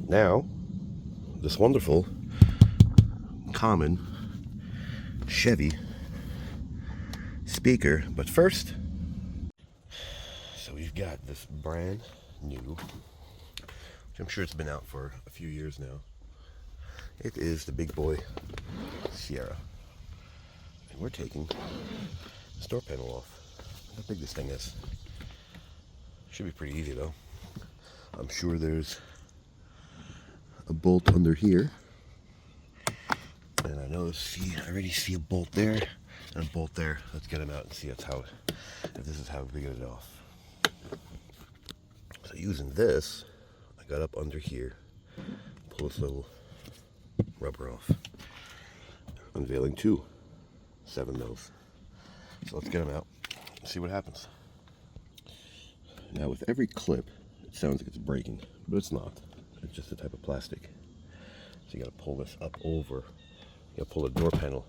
now this wonderful common Chevy speaker. But first, so we've got this brand new, which I'm sure it's been out for a few years now. It is the big boy Sierra, and we're taking this door panel off. Look how big this thing is. Should be pretty easy though. I'm sure there's a bolt under here, and I already see a bolt there and a bolt there. Let's get them out and see if this is how we get it off. So using this, I got up under here, pull this little rubber off, unveiling 7 mils. So let's get them out and see what happens. Now with every clip, it sounds like it's breaking, but it's not. It's just a type of plastic. So you gotta pull this up over. You gotta pull the door panel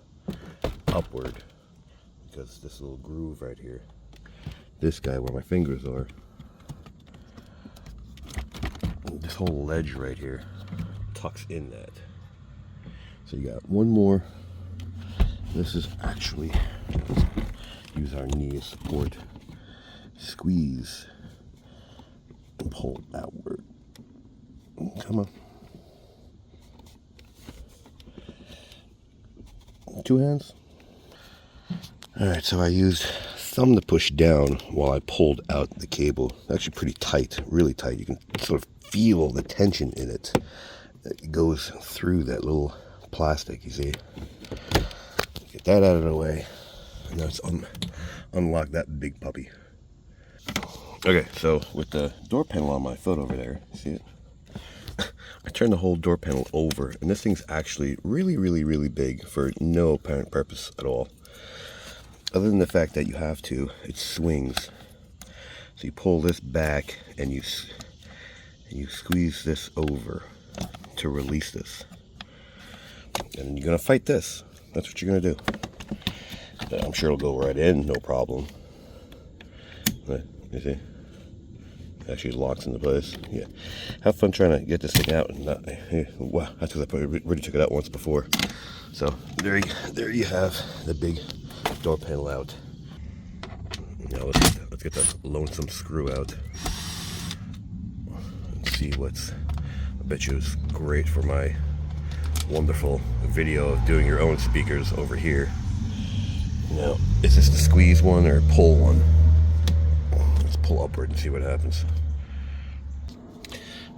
upward, because this little groove right here, this guy where my fingers are, this whole ledge right here tucks in that. So you got one more. This is actually, let's use our knee as support. Squeeze and pull outward. Come on. 2 hands. Alright, so I used thumb to push down while I pulled out the cable. Actually pretty tight, really tight. You can sort of feel the tension in it. It goes through that little plastic, you see. Get that out of the way. And now let's unlock that big puppy. Okay, so with the door panel on my foot over there, see it? I turned the whole door panel over, and this thing's actually really big for no apparent purpose at all. Other than the fact that you have to, it swings. So you pull this back and you squeeze this over to release this. And you're gonna fight this. That's what you're gonna do. I'm sure it'll go right in, no problem. Right, you see? It actually locks into place. Yeah. Have fun trying to get this thing out and not. Wow, that's because I already took it out once before. So there you have the big door panel out. Now let's get the lonesome screw out and see what's. I bet you it's great for my wonderful video of doing your own speakers over here. Now, is this the squeeze one or pull one? Let's pull upward and see what happens.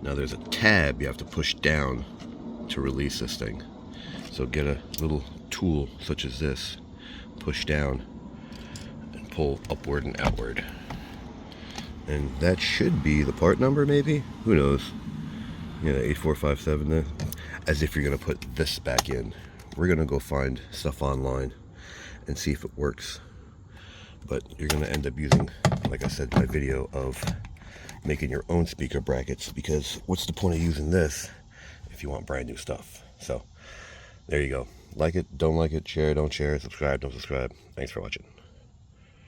Now there's a tab you have to push down to release this thing. So get a little tool such as this, push down and pull upward and outward. And that should be the part number, maybe? Who knows? Yeah, 8457 there. As if you're gonna put this back in. We're gonna go find stuff online and see if it works. But you're gonna end up using, like I said, my video of making your own speaker brackets, because what's the point of using this if you want brand new stuff? So there you go. Like it, don't like it, share it, don't share it, subscribe, don't subscribe. Thanks for watching.